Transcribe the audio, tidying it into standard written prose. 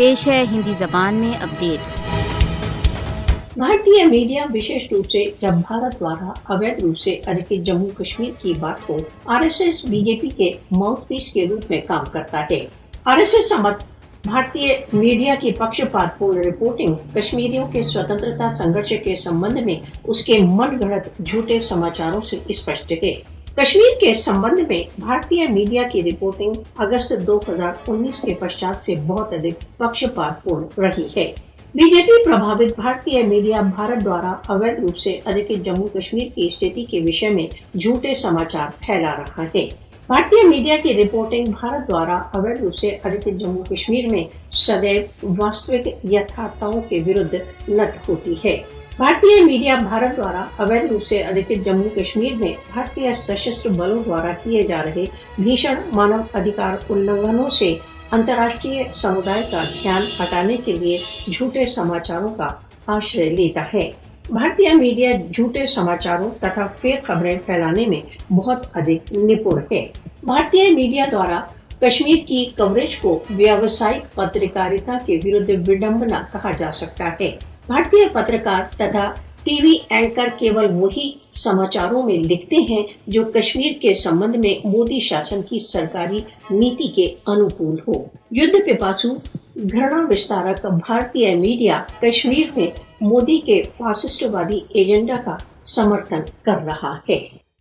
پیش ہے ہندی زبان میں اپڈیٹ۔ بھارتی میڈیا विशेष रूप से जब भारत द्वारा अवैध रूप से अधिकृत जम्मू कश्मीर की बात हो, आरएसएस बीजेपी के माउथपीस के रूप में काम करता है। आरएसएस समर्थ भारतीय मीडिया की पक्षपातपूर्ण रिपोर्टिंग कश्मीरियों के स्वतंत्रता संघर्ष के संबंध में उसके मनगढ़ंत झूठे समाचारों से स्पष्ट है। कश्मीर के संबंध में भारतीय मीडिया की रिपोर्टिंग अगस्त 2019 के पश्चात से बहुत अधिक पक्षपातपूर्ण रही है। बीजेपी प्रभावित भारतीय मीडिया भारत द्वारा अवैध रूप से अधिकृत जम्मू कश्मीर की स्थिति के विषय में झूठे समाचार फैला रहा है। भारतीय मीडिया की रिपोर्टिंग भारत द्वारा अवैध रूप से अधिकृत जम्मू कश्मीर में सदैव वास्तविक यथार्थताओं के विरुद्ध नत होती है। भारतीय मीडिया भारत द्वारा अवैध रूप से अधिकृत जम्मू कश्मीर में भारतीय सशस्त्र बलों द्वारा किए जा रहे भीषण मानव अधिकार उल्लंघनों से अंतर्राष्ट्रीय समुदाय का ध्यान हटाने के लिए झूठे समाचारों का आश्रय लेता है। भारतीय मीडिया झूठे समाचारों तथा फेक खबरें फैलाने में बहुत अधिक निपुण है। भारतीय मीडिया द्वारा कश्मीर की कवरेज को व्यावसायिक पत्रकारिता के विरुद्ध विडंबना कहा जा सकता है। भारतीय पत्रकार तथा टीवी एंकर केवल वही समाचारों में लिखते हैं जो कश्मीर के संबंध में मोदी शासन की सरकारी नीति के अनुकूल हो। युद्ध पिपासु घृणा विस्तारक भारतीय मीडिया कश्मीर में मोदी के फासिस्टवादी एजेंडा का समर्थन कर रहा है।